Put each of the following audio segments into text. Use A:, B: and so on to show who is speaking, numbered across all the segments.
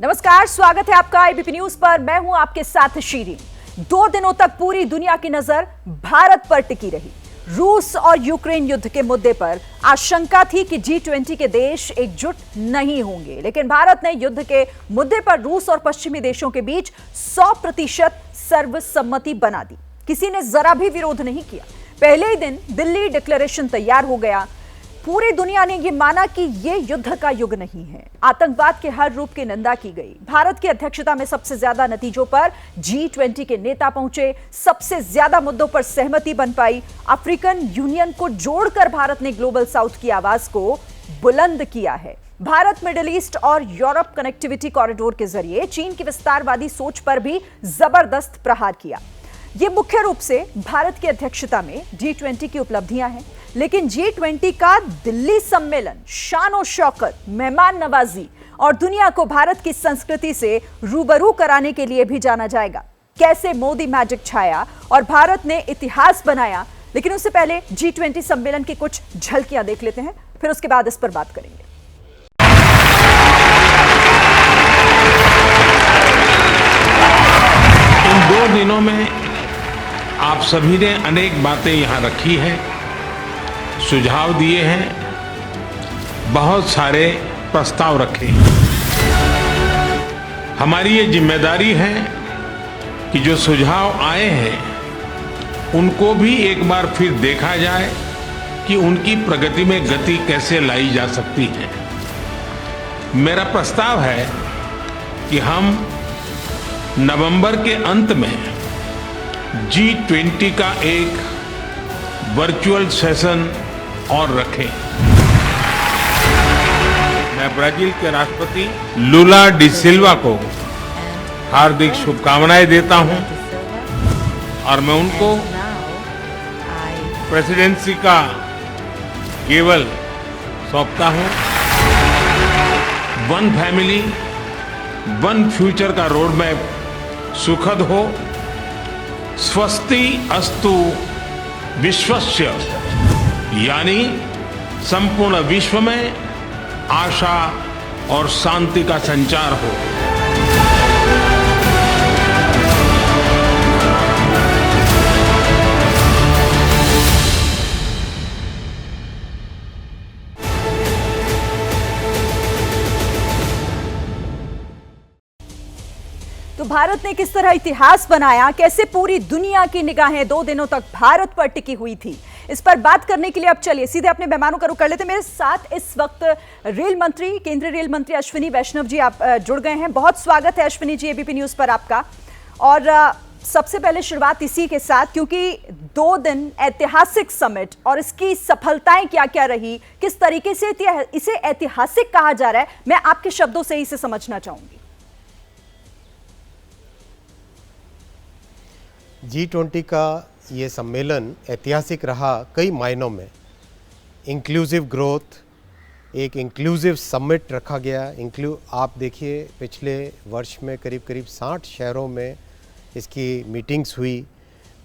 A: नमस्कार, स्वागत है आपका एबीपी न्यूज पर। मैं हूं आपके साथ शीरीन। 2 दिनों तक पूरी दुनिया की नजर भारत पर टिकी रही। रूस और यूक्रेन युद्ध के मुद्दे पर आशंका थी कि G20 के देश एकजुट नहीं होंगे, लेकिन भारत ने युद्ध के मुद्दे पर रूस और पश्चिमी देशों के बीच 100% सर्वसम्मति बना दी। किसी ने जरा भी विरोध नहीं किया। पहले ही दिन दिल्ली डिक्लेरेशन तैयार हो गया। पूरी दुनिया ने यह माना कि यह युद्ध का युग नहीं है। आतंकवाद के हर रूप की निंदा की गई। भारत की अध्यक्षता में सबसे ज्यादा नतीजों पर G20 के नेता पहुंचे। सबसे ज्यादा मुद्दों पर सहमति बन पाई। अफ्रीकन यूनियन को जोड़कर भारत ने ग्लोबल साउथ की आवाज को बुलंद किया है। भारत मिडिल ईस्ट और यूरोप कनेक्टिविटी कॉरिडोर के जरिए चीन की विस्तारवादी सोच पर भी जबरदस्त प्रहार किया। ये मुख्य रूप से भारत की अध्यक्षता में G20 की उपलब्धियां हैं, लेकिन G20 का दिल्ली सम्मेलन शान और शौकत, मेहमान नवाजी और दुनिया को भारत की संस्कृति से रूबरू कराने के लिए भी जाना जाएगा। कैसे मोदी मैजिक छाया और भारत ने इतिहास बनाया, लेकिन उससे पहले G20 सम्मेलन की कुछ झलकियां देख लेते हैं, फिर उसके बाद इस पर बात करेंगे।
B: इन 2 दिनों में आप सभी ने अनेक बातें यहां रखी हैं, सुझाव दिए हैं, बहुत सारे प्रस्ताव रखे हैं। हमारी ये जिम्मेदारी है कि जो सुझाव आए हैं उनको भी एक बार फिर देखा जाए कि उनकी प्रगति में गति कैसे लाई जा सकती है। मेरा प्रस्ताव है कि हम नवंबर के अंत में G20 का एक वर्चुअल सेशन और रखें। मैं ब्राजील के राष्ट्रपति लुला डी सिल्वा को हार्दिक शुभकामनाएं देता हूं और मैं उनको प्रेसिडेंसी का केवल सौंपता हूं। वन फैमिली वन फ्यूचर का रोड मैप सुखद हो। स्वस्ति अस्तु विश्वस्य, यानी संपूर्ण विश्व में आशा और शांति का संचार हो।
A: तो भारत ने किस तरह इतिहास बनाया, कैसे पूरी दुनिया की निगाहें 2 दिनों तक भारत पर टिकी हुई थी, इस पर बात करने के लिए अब चलिए सीधे अपने मेहमानों का रुख कर लेते हैं। मेरे साथ इस वक्त रेल मंत्री, केंद्रीय रेल मंत्री अश्विनी वैष्णव जी आप जुड़ गए हैं। बहुत स्वागत है अश्विनी जी एबीपी न्यूज पर आपका। और सबसे पहले शुरुआत इसी के साथ, क्योंकि 2 दिन ऐतिहासिक समिट और इसकी सफलताएं क्या क्या रही, किस तरीके से इसे ऐतिहासिक कहा जा रहा है, मैं आपके शब्दों से ही इसे समझना चाहूंगी।
C: G20 का ये सम्मेलन ऐतिहासिक रहा कई मायनों में। इंक्लूसिव ग्रोथ, एक इंक्लूसिव समिट रखा गया। आप देखिए पिछले वर्ष में करीब 60 शहरों में इसकी मीटिंग्स हुई।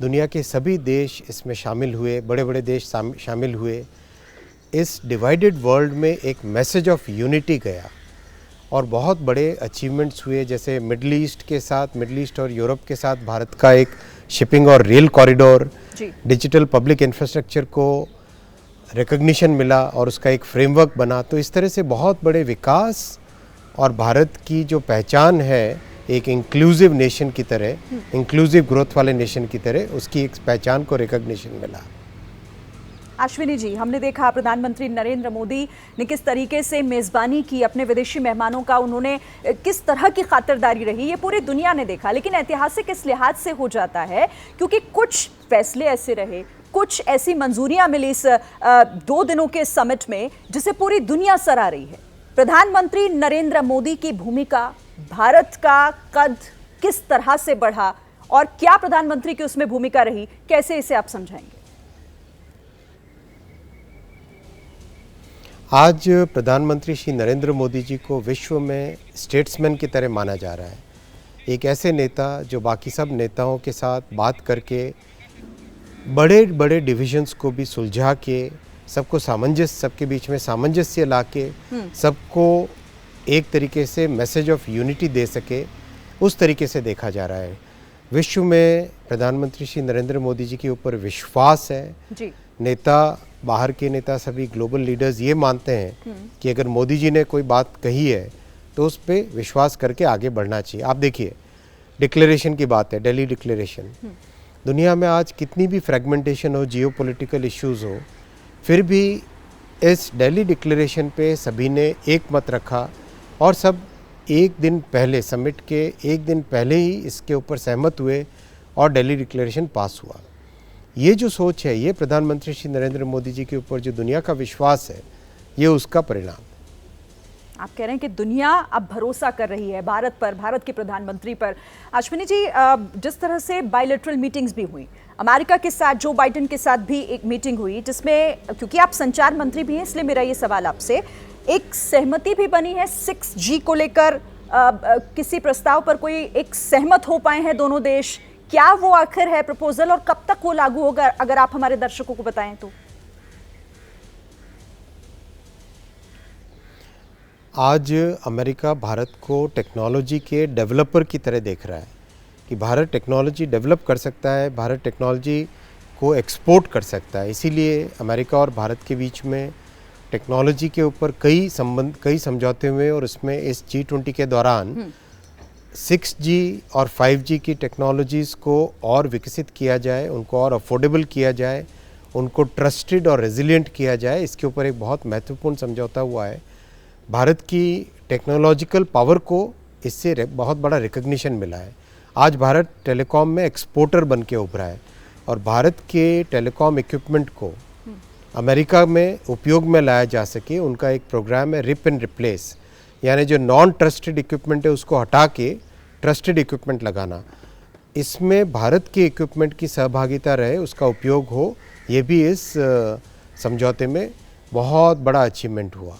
C: दुनिया के सभी देश इसमें शामिल हुए, बड़े बड़े देश शामिल हुए। इस डिवाइडेड वर्ल्ड में एक मैसेज ऑफ यूनिटी गया और बहुत बड़े अचीवमेंट्स हुए, जैसे मिडिल ईस्ट और यूरोप के साथ भारत का एक शिपिंग और rail corridor, digital public infrastructure को रिकॉग्निशन मिला और उसका एक फ्रेमवर्क बना। तो इस तरह से बहुत बड़े विकास और भारत की जो पहचान है एक इंक्लूसिव नेशन की तरह, इंक्लूसिव ग्रोथ वाले नेशन की तरह, उसकी एक पहचान को रिकॉग्निशन मिला।
A: अश्विनी जी, हमने देखा प्रधानमंत्री नरेंद्र मोदी ने किस तरीके से मेजबानी की अपने विदेशी मेहमानों का, उन्होंने किस तरह की खातिरदारी रही, ये पूरी दुनिया ने देखा। लेकिन ऐतिहासिक इस लिहाज से हो जाता है क्योंकि कुछ फैसले ऐसे रहे, कुछ ऐसी मंजूरियां मिली इस 2 दिनों के समिट में जिसे पूरी दुनिया सराह रही है। प्रधानमंत्री नरेंद्र मोदी की भूमिका, भारत का कद किस तरह से बढ़ा और क्या प्रधानमंत्री की उसमें भूमिका रही, कैसे इसे आप समझाएंगे?
C: आज प्रधानमंत्री श्री नरेंद्र मोदी जी को विश्व में स्टेट्समैन की तरह माना जा रहा है। एक ऐसे नेता जो बाकी सब नेताओं के साथ बात करके बड़े बड़े डिविजन्स को भी सुलझा के सबके बीच में सामंजस्य ला के सबको एक तरीके से मैसेज ऑफ यूनिटी दे सके, उस तरीके से देखा जा रहा है। विश्व में प्रधानमंत्री श्री नरेंद्र मोदी जी के ऊपर विश्वास है
A: जी।
C: नेता, बाहर के नेता, सभी ग्लोबल लीडर्स ये मानते हैं कि अगर मोदी जी ने कोई बात कही है तो उस पर विश्वास करके आगे बढ़ना चाहिए। आप देखिए, डिक्लेरेशन की बात है, दिल्ली डिक्लेरेशन। दुनिया में आज कितनी भी फ्रेगमेंटेशन हो, जियोपॉलिटिकल इश्यूज हो, फिर भी इस दिल्ली डिक्लेरेशन पे सभी ने एक मत रखा और सब एक दिन पहले, समिट के एक दिन पहले ही इसके ऊपर सहमत हुए और दिल्ली डिक्लेरेशन पास हुआ। ये जो सोच है, ये प्रधानमंत्री श्री नरेंद्र मोदी जी के ऊपर जो दुनिया का विश्वास है, ये उसका परिणाम।
A: आप कह रहे हैं कि दुनिया अब भरोसा कर रही है भारत पर, भारत के प्रधानमंत्री पर। अश्विनी जी, जिस तरह से बायलैटरल मीटिंग्स भी हुई, अमेरिका के साथ जो बाइडेन के साथ भी एक मीटिंग हुई, जिसमें, क्योंकि आप संचार मंत्री भी हैं इसलिए मेरा ये सवाल आपसे, एक सहमति भी बनी है 6G को लेकर। किसी प्रस्ताव पर कोई एक सहमत हो पाए हैं दोनों देश? क्या वो आखिर है प्रपोजल और कब तक वो लागू होगा, अगर आप हमारे दर्शकों को बताएं तो?
C: आज अमेरिका भारत को टेक्नोलॉजी के डेवलपर की तरह देख रहा है कि भारत टेक्नोलॉजी डेवलप कर सकता है, भारत टेक्नोलॉजी को एक्सपोर्ट कर सकता है। इसीलिए अमेरिका और भारत के बीच में टेक्नोलॉजी के ऊपर कई समझौते हुए और उसमें इस G20 के दौरान 6G और 5G की टेक्नोलॉजीज़ को और विकसित किया जाए, उनको और अफोर्डेबल किया जाए, उनको ट्रस्टेड और रेजिलिएंट किया जाए, इसके ऊपर एक बहुत महत्वपूर्ण समझौता हुआ है। भारत की टेक्नोलॉजिकल पावर को इससे बहुत बड़ा रिकग्निशन मिला है। आज भारत टेलीकॉम में एक्सपोर्टर बन के उभरा है और भारत के टेलीकॉम इक्विपमेंट को अमेरिका में उपयोग में लाया जा सके, उनका एक प्रोग्राम है रिप एंड रिप्लेस, यानी जो नॉन ट्रस्टेड इक्विपमेंट है उसको हटा के ट्रस्टेड इक्विपमेंट लगाना। इसमें भारत के इक्विपमेंट की सहभागिता रहे, उसका उपयोग हो, ये भी इस समझौते में बहुत बड़ा अचीवमेंट हुआ।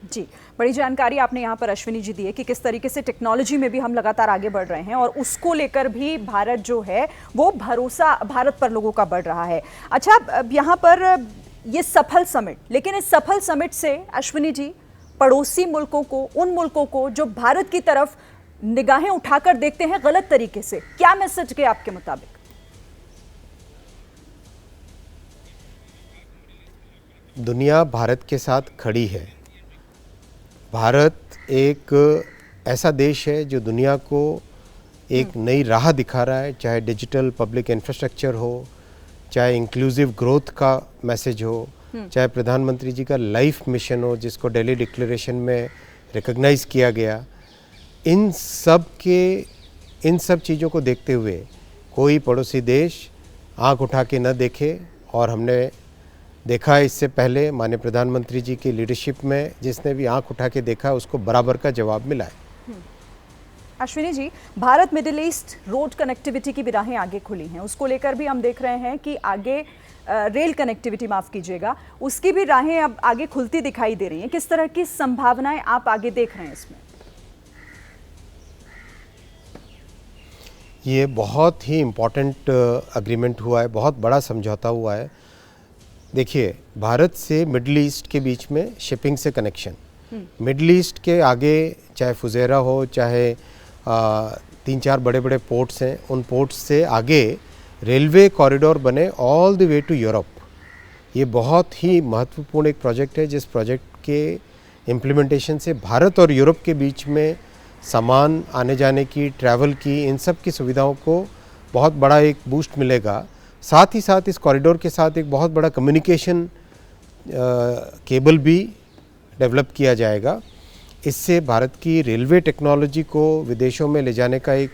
A: जी, बड़ी जानकारी आपने यहाँ पर अश्विनी जी दी है कि किस तरीके से टेक्नोलॉजी में भी हम लगातार आगे बढ़ रहे हैं और उसको लेकर भी भारत जो है वो भरोसा भारत पर लोगों का बढ़ रहा है। अच्छा, यहाँ पर ये सफल समिट, लेकिन इस सफल समिट से अश्विनी जी पड़ोसी मुल्कों को, उन मुल्कों को जो भारत की तरफ निगाहें उठाकर देखते हैं गलत तरीके से, क्या मैसेज गया आपके मुताबिक?
C: दुनिया भारत के साथ खड़ी है। भारत एक ऐसा देश है जो दुनिया को एक नई राह दिखा रहा है, चाहे डिजिटल पब्लिक इंफ्रास्ट्रक्चर हो, चाहे इंक्लूसिव ग्रोथ का मैसेज हो, चाहे प्रधानमंत्री जी का लाइफ मिशन हो जिसको दिल्ली डिक्लेरेशन में रिकॉग्नाइज किया गया। इन सब चीज़ों को देखते हुए कोई पड़ोसी देश आंख उठा के न देखे, और हमने देखा इससे पहले माननीय प्रधानमंत्री जी की लीडरशिप में जिसने भी आंख उठा के देखा उसको बराबर का जवाब मिला है।
A: Ashwini ji, Bharat Middle East road connectivity की भी राहें आगे खुली हैं, उसको लेकर भी हम देख रहे हैं कि आगे रेल कनेक्टिविटी, माफ़ कीजिएगा, उसकी भी राहें अब आगे खुलती दिखाई दे रही हैं। किस तरह की संभावनाएं आप आगे देख रहे हैं इसमें?
C: ये बहुत ही इम्पॉर्टेंट अग्रीमेंट हुआ है, बहुत बड़ा समझौता हुआ है। देखिए, भारत से मिडल ईस्ट के बीच में शिपिंग से कनेक्शन, मिडल ईस्ट के आगे चाहे फुजेरा हो, चाहे 3-4 बड़े बड़े पोर्ट्स हैं, उन पोर्ट्स से आगे रेलवे कॉरिडोर बने all the way to Europe. ये बहुत ही महत्वपूर्ण एक प्रोजेक्ट है, जिस प्रोजेक्ट के इम्प्लीमेंटेशन से भारत और यूरोप के बीच में सामान आने जाने की, ट्रैवल की, इन सब की सुविधाओं को बहुत बड़ा एक बूस्ट मिलेगा। साथ ही साथ इस कॉरिडोर के साथ एक बहुत बड़ा कम्युनिकेशन केबल भी डेवलप किया जाएगा। इससे भारत की रेलवे टेक्नोलॉजी को विदेशों में ले जाने का एक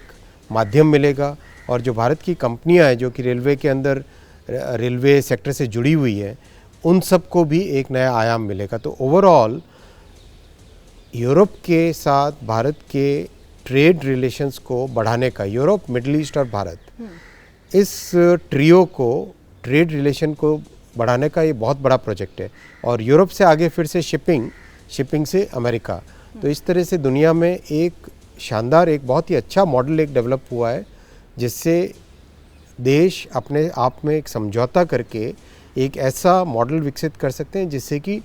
C: माध्यम मिलेगा, और जो भारत की कंपनियां हैं जो कि रेलवे के अंदर रेलवे सेक्टर से जुड़ी हुई है, उन सब को भी एक नया आयाम मिलेगा। तो ओवरऑल यूरोप के साथ भारत के ट्रेड रिलेशंस को बढ़ाने का, यूरोप, मिडिल ईस्ट और भारत, इस ट्रियो को, ट्रेड रिलेशन को बढ़ाने का ये बहुत बड़ा प्रोजेक्ट है। और यूरोप से आगे फिर से शिपिंग से अमेरिका, तो इस तरह से दुनिया में एक शानदार, एक बहुत ही अच्छा मॉडल एक डेवलप हुआ है, जिससे देश अपने आप में एक समझौता करके एक ऐसा मॉडल विकसित कर सकते हैं जिससे कि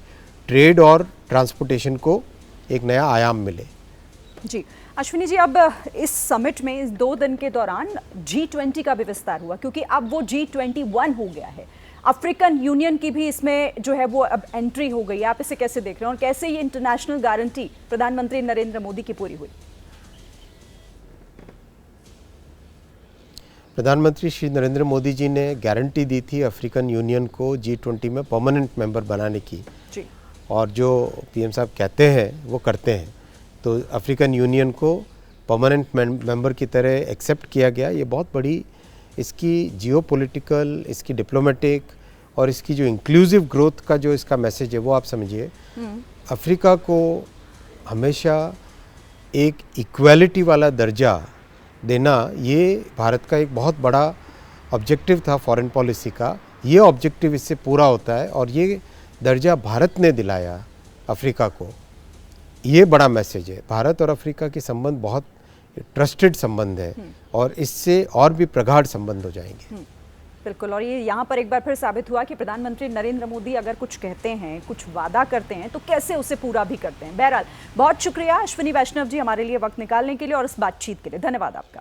C: ट्रेड और ट्रांसपोर्टेशन को एक नया आयाम मिले।
A: जी अश्विनी जी, अब इस समिट में इस 2 दिन के दौरान G20 का भी विस्तार हुआ, क्योंकि अब वो G21 हो गया है। अफ्रीकन यूनियन की भी इसमें जो है वो अब एंट्री हो गई है। आप इसे कैसे देख रहे हैं और कैसे ये इंटरनेशनल गारंटी प्रधानमंत्री नरेंद्र मोदी की पूरी हुई?
C: प्रधानमंत्री श्री नरेंद्र मोदी जी ने गारंटी दी थी अफ्रीकन यूनियन को G20 में परमानेंट मेंबर बनाने की
A: जी।
C: और जो पीएम साहब कहते हैं वो करते हैं। तो अफ्रीकन यूनियन को परमानेंट मेंबर की तरह एक्सेप्ट किया गया। ये बहुत बड़ी इसकी जियोपॉलिटिकल, इसकी डिप्लोमेटिक और इसकी जो इंक्लूसिव ग्रोथ का जो इसका मैसेज है वो आप समझिए। अफ्रीका को हमेशा एक इक्वालिटी वाला दर्जा देना ये भारत का एक बहुत बड़ा ऑब्जेक्टिव था फॉरेन पॉलिसी का। ये ऑब्जेक्टिव इससे पूरा होता है और ये दर्जा भारत ने दिलाया अफ्रीका को। ये बड़ा मैसेज है। भारत और अफ्रीका के संबंध बहुत ट्रस्टेड संबंध है और इससे और भी प्रगाढ़ संबंध हो जाएंगे।
A: बिल्कुल, और ये यहाँ पर एक बार फिर साबित हुआ कि प्रधानमंत्री नरेंद्र मोदी अगर कुछ कहते हैं, कुछ वादा करते हैं, तो कैसे उसे पूरा भी करते हैं। बहरहाल बहुत शुक्रिया अश्विनी वैष्णव जी हमारे लिए वक्त निकालने के लिए और इस बातचीत के लिए धन्यवाद आपका।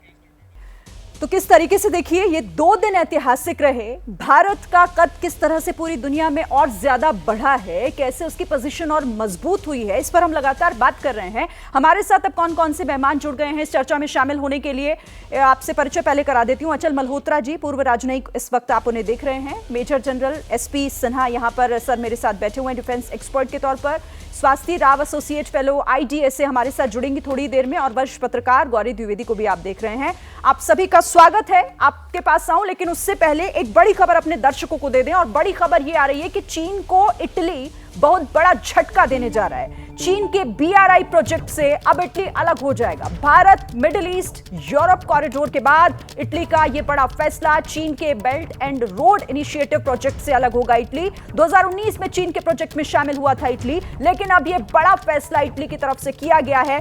A: तो किस तरीके से देखिए ये 2 दिन ऐतिहासिक रहे। भारत का कद किस तरह से पूरी दुनिया में और ज्यादा बढ़ा है, कैसे उसकी पोजीशन और मजबूत हुई है, इस पर हम लगातार बात कर रहे हैं। हमारे साथ अब कौन कौन से मेहमान जुड़ गए हैं इस चर्चा में शामिल होने के लिए, आपसे परिचय पहले करा देती हूँ। अचल मल्होत्रा जी, पूर्व राजनयिक, इस वक्त आप उन्हें देख रहे हैं। मेजर जनरल SP सिन्हा यहाँ पर सर मेरे साथ बैठे हुए हैं डिफेंस एक्सपर्ट के तौर पर। स्वास्थ्य राव एसोसिएट फेलो IDSA हमारे साथ जुड़ेंगी थोड़ी देर में, और वरिष्ठ पत्रकार गौरी द्विवेदी को भी आप देख रहे हैं। आप सभी का स्वागत है। आपके पास आऊं, लेकिन उससे पहले एक बड़ी खबर अपने दर्शकों को दे दें। और बड़ी खबर ये आ रही है कि चीन को इटली बहुत बड़ा झटका देने जा रहा है। चीन के BRI प्रोजेक्ट से अब इटली अलग हो जाएगा। Bharat, Middle east, Europe corridor के बाद इटली का यह बड़ा फैसला। चीन के belt and road initiative project से अलग होगा इटली। 2019 में चीन के प्रोजेक्ट में शामिल हुआ था इटली, लेकिन अब यह बड़ा फैसला इटली की तरफ से किया गया है।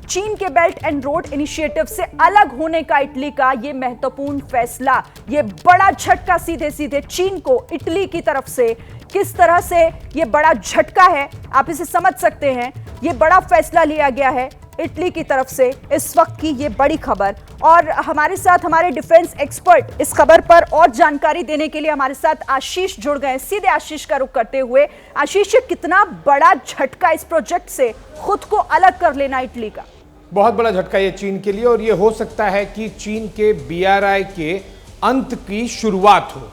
A: चीन के बेल्ट एंड रोड इनिशिएटिव से अलग होने का इटली का यह महत्वपूर्ण फैसला, यह बड़ा झटका सीधे सीधे चीन को इटली की तरफ से। किस तरह से यह बड़ा झटका है आप इसे समझ सकते हैं। यह बड़ा फैसला लिया गया है इटली की तरफ से, इस वक्त की यह बड़ी खबर। और हमारे साथ हमारे डिफेंस एक्सपर्ट इस खबर पर और जानकारी देने के लिए हमारे साथ आशीष जुड़ गए। सीधे आशीष का रुख करते हुए, आशीष, कितना बड़ा झटका इस प्रोजेक्ट से खुद को अलग कर लेना इटली का?
D: बहुत बड़ा झटका ये चीन के लिए, और ये हो सकता है कि चीन के BRI के अंत की शुरुआत हो।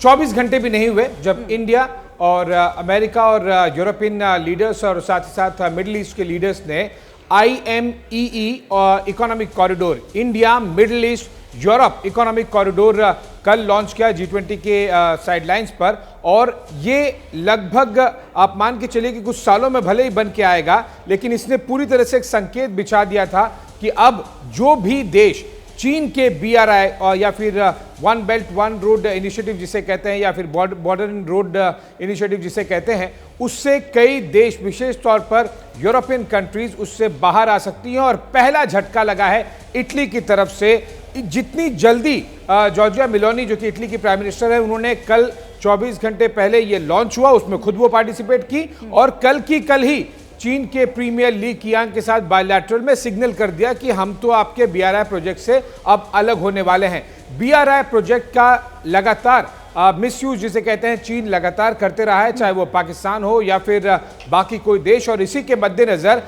D: 24 घंटे भी नहीं हुए जब इंडिया और अमेरिका और यूरोपियन लीडर्स और साथ ही साथ मिडिल ईस्ट के लीडर्स ने IMEE और economic corridor, India middle east Europe economic corridor कल लॉन्च किया G20 के साइडलाइंस पर। और ये लगभग आप मान के चलिए कि कुछ सालों में भले ही बन के आएगा, लेकिन इसने पूरी तरह से एक संकेत बिछा दिया था कि अब जो भी देश चीन के BRI और या फिर one belt one road initiative जिसे कहते हैं, या फिर बॉर्डर एंड रोड इनिशिएटिव जिसे कहते हैं, उससे कई देश, विशेष तौर पर यूरोपियन कंट्रीज, उससे बाहर आ सकती हैं। और पहला झटका लगा है इटली की तरफ से। जितनी जल्दी जॉर्जिया मेलोनी जो कि इटली की प्राइम मिनिस्टर है, उन्होंने कल 24 घंटे पहले ये लॉन्च हुआ, उसमें खुद वो पार्टिसिपेट की, और कल की कल ही चीन के प्रीमियर ली कियांग के साथ बायलैटरल में सिग्नल कर दिया कि हम तो आपके BRI प्रोजेक्ट से अब अलग होने वाले हैं। BRI प्रोजेक्ट का लगातार मिसयूज जिसे कहते हैं चीन लगातार करते रहा है, चाहे वो पाकिस्तान हो या फिर बाकी कोई देश। और इसी के मद्देनजर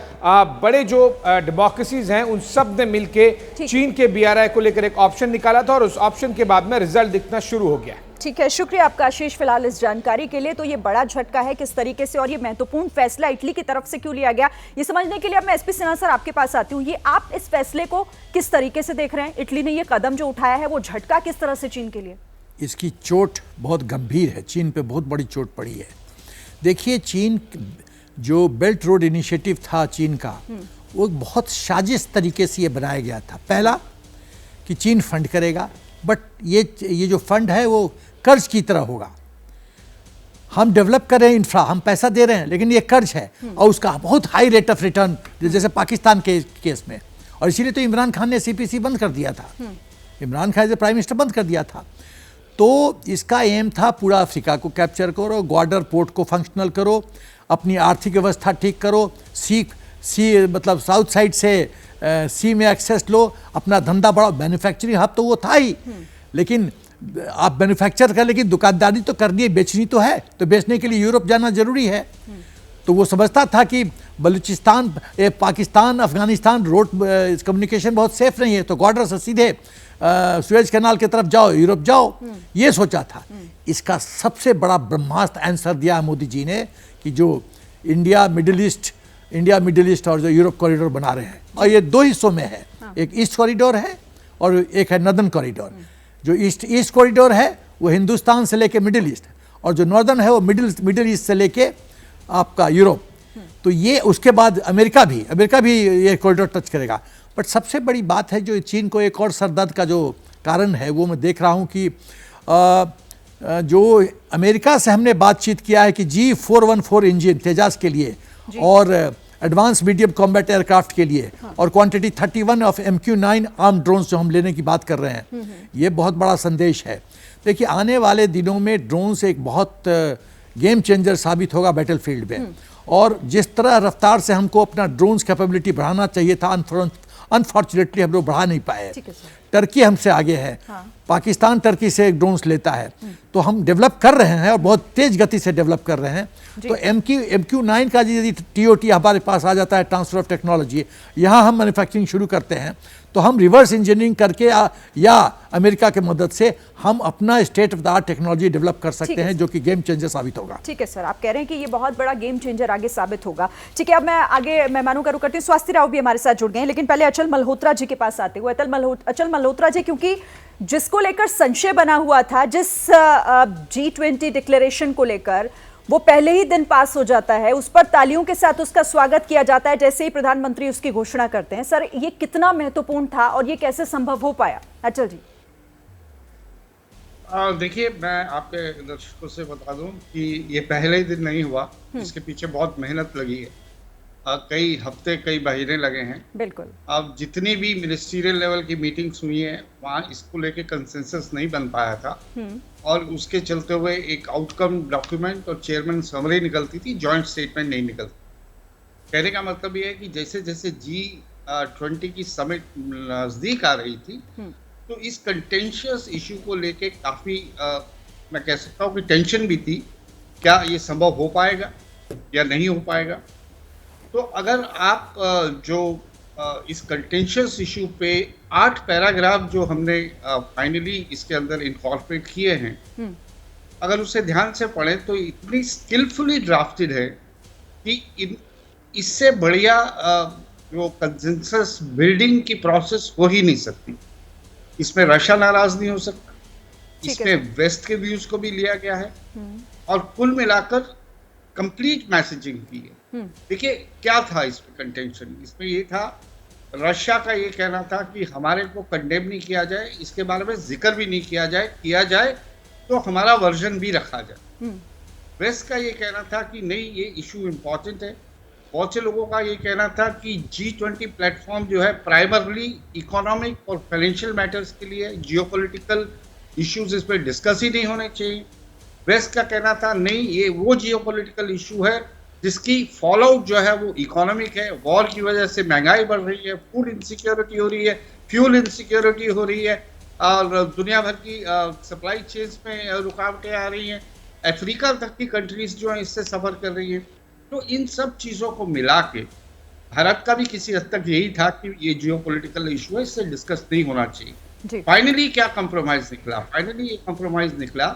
D: बड़े जो डेमोक्रेसीज हैं उन सब ने मिलके चीन के BRI को लेकर एक ऑप्शन निकाला था, और उस ऑप्शन के बाद में रिजल्ट दिखना शुरू हो गया।
A: ठीक है, शुक्रिया आपका आशीष फिलहाल इस जानकारी के लिए। तो ये बड़ा झटका है किस तरीके से, और ये महत्वपूर्ण फैसला इटली की तरफ से क्यों लिया गया, ये समझने के लिए अब मैं SP सिन्हा सर आपके पास आती हूँ। ये आप इस फैसले को किस तरीके से देख रहे हैं? इटली ने ये कदम जो उठाया है वो झटका किस तरह से चीन के लिए?
E: इसकी चोट बहुत गंभीर है, चीन पे बहुत बड़ी चोट पड़ी है। देखिए, चीन जो बेल्ट रोड इनिशिएटिव था चीन का, वो बहुत साजिश तरीके से ये बनाया गया था। पहला कि चीन फंड करेगा, बट ये जो फंड है वो कर्ज की तरह होगा। हम डेवलप कर रहे हैं इंफ्रा, हम पैसा दे रहे हैं, लेकिन ये कर्ज है और उसका बहुत हाई रेट ऑफ रिटर्न, जैसे पाकिस्तान के केस में। और इसीलिए तो इमरान खान ने CPC बंद कर दिया था, Imran Khan as prime minister बंद कर दिया था। तो इसका एम था पूरा अफ्रीका को कैप्चर करो, ग्वाडर पोर्ट को फंक्शनल करो, अपनी आर्थिक व्यवस्था ठीक करो, सी मतलब साउथ साइड से सी में एक्सेस लो, अपना धंधा बढ़ाओ। मैन्युफैक्चरिंग हब तो वो था ही, लेकिन आप मैन्युफैक्चर कर, लेकिन दुकानदारी तो करनी है, बेचनी तो है, तो बेचने के लिए यूरोप जाना जरूरी है। तो वो समझता था कि बलूचिस्तान, पाकिस्तान, अफगानिस्तान रोड कम्युनिकेशन बहुत सेफ नहीं है, तो बॉर्डर से सीधे सुएज कैनाल की तरफ जाओ, यूरोप जाओ, ये सोचा था। इसका सबसे बड़ा ब्रह्मास्त्र आंसर दिया मोदी जी ने कि जो इंडिया मिडिल ईस्ट और जो यूरोप कॉरिडोर बना रहे हैं, और ये दो हिस्सों में है, एक ईस्ट कॉरिडोर है और एक है नॉर्दर्न कॉरिडोर। जो ईस्ट कॉरिडोर है वो हिंदुस्तान से लेके मिडिल ईस्ट, और जो नॉर्दर्न है वो मिडिल ईस्ट से लेके आपका यूरोप। तो ये उसके बाद अमेरिका भी ये कॉरिडोर टच करेगा। बट सबसे बड़ी बात है जो चीन को एक और सरदर्द का जो कारण है, वो मैं देख रहा हूँ कि जो अमेरिका से हमने बातचीत किया है कि G414 इंजन तेजास के लिए और एडवांस मीडियम कॉम्बैट एयरक्राफ्ट के लिए, और quantity 31 of MQ-9 arm drones जो हम लेने की बात कर रहे हैं, ये बहुत बड़ा संदेश है। देखिए आने वाले दिनों में ड्रोन्स एक बहुत गेम चेंजर साबित होगा बैटलफील्ड में, और जिस तरह रफ्तार से हमको अपना ड्रोन्स कैपेबिलिटी बढ़ाना चाहिए था, अनफॉर्चुनेटली हम लोग बढ़ा नहीं पाए। टर्की हमसे आगे है, पाकिस्तान टर्की से ड्रोन्स लेता है, तो हम डेवलप कर रहे हैं और बहुत तेज गति से डेवलप कर रहे हैं। तो MQ-9 का यदि TOT हमारे पास आ जाता है, ट्रांसफर ऑफ टेक्नोलॉजी, यहाँ हम मैन्युफैक्चरिंग शुरू करते हैं, तो हम रिवर्स इंजीनियरिंग करके या अमेरिका की मदद से हम अपना state of the art technology develop कर सकते हैं, जो कि गेम चेंजर साबित होगा।
A: ठीक है सर, आप कह रहे हैं कि ये बहुत बड़ा गेम चेंजर आगे साबित होगा। ठीक है, अब मैं आगे मेहमानों का रुख करती हूँ। स्वास्थ्य राव भी हमारे साथ जुड़ गए हैं, लेकिन पहले अचल मल्होत्रा जी के पास आते हुए। अचल मल्होत्रा जी, क्योंकि जिसको लेकर संशय बना हुआ था, जिस G20 डिक्लेरेशन को लेकर, वो पहले ही दिन पास हो जाता है, उस पर तालियों के साथ उसका स्वागत किया जाता है जैसे ही प्रधानमंत्री उसकी घोषणा करते हैं। सर, ये कितना महत्वपूर्ण था और ये कैसे संभव हो पाया? अचल जी।
F: देखिए, मैं आपके दर्शकों से बता दूं कि ये पहले ही दिन नहीं हुआ, इसके पीछे बहुत मेहनत लगी है। कई हफ्ते, कई महीने लगे हैं।
A: बिल्कुल।
F: अब जितनी भी मिनिस्ट्रियल लेवल की मीटिंग्स हुई हैं, वहाँ इसको लेके कंसेंसस नहीं बन पाया था, और उसके चलते हुए एक आउटकम डॉक्यूमेंट और चेयरमैन समरी निकलती थी, जॉइंट स्टेटमेंट नहीं निकलती। कहने का मतलब ये है कि जैसे जैसे G20 की समिट नजदीक आ रही थी, तो इस कंटेंशियस इशू को लेके काफी मैं कह सकता हूँ कि टेंशन भी थी, क्या ये संभव हो पाएगा या नहीं हो पाएगा। तो अगर आप इस कंटेंशियस इशू पे 8 पैराग्राफ जो हमने फाइनली इसके अंदर इनकॉर्पोरेट किए हैं, अगर उसे ध्यान से पढ़ें तो इतनी स्किलफुली ड्राफ्टेड है कि इससे बढ़िया जो कंसेंसस बिल्डिंग की प्रोसेस हो ही नहीं सकती। इसमें रशिया नाराज नहीं हो सकता, इसमें वेस्ट के व्यूज को भी लिया गया है, और कुल मिलाकर कंप्लीट मैसेजिंग की है। देखिए क्या था इसमें कंटेंशन, इसमें ये था, रशिया का ये कहना था कि हमारे को कंडेम नहीं किया जाए, इसके बारे में जिक्र भी नहीं किया जाए तो हमारा वर्जन भी रखा जाए। वेस्ट का ये कहना था कि नहीं, ये इशू इम्पोर्टेंट है। बहुत से लोगों का ये कहना था कि G20 प्लेटफॉर्म जो है प्राइमरली इकोनॉमिक और फाइनेंशियल मैटर्स के लिए, जियोपॉलिटिकल इश्यूज इस पर डिस्कस ही नहीं होने चाहिए। वेस्ट का कहना था नहीं, ये वो जियोपॉलिटिकल इशू है जिसकी फॉलोआउट जो है वो इकोनॉमिक है। वॉर की वजह से महंगाई बढ़ रही है, फूड इनसिक्योरिटी हो रही है, फ्यूल इनसिक्योरिटी हो रही है, और दुनिया भर की सप्लाई चेन्स में रुकावटें आ रही हैं। अफ्रीका तक की कंट्रीज जो हैं इससे सफ़र कर रही हैं। तो इन सब चीज़ों को मिला के भारत का भी किसी हद तक यही था कि ये जियोपॉलिटिकल इशू है, इससे डिस्कस नहीं होना चाहिए। फाइनली क्या कंप्रोमाइज निकला? फाइनली ये कंप्रोमाइज निकला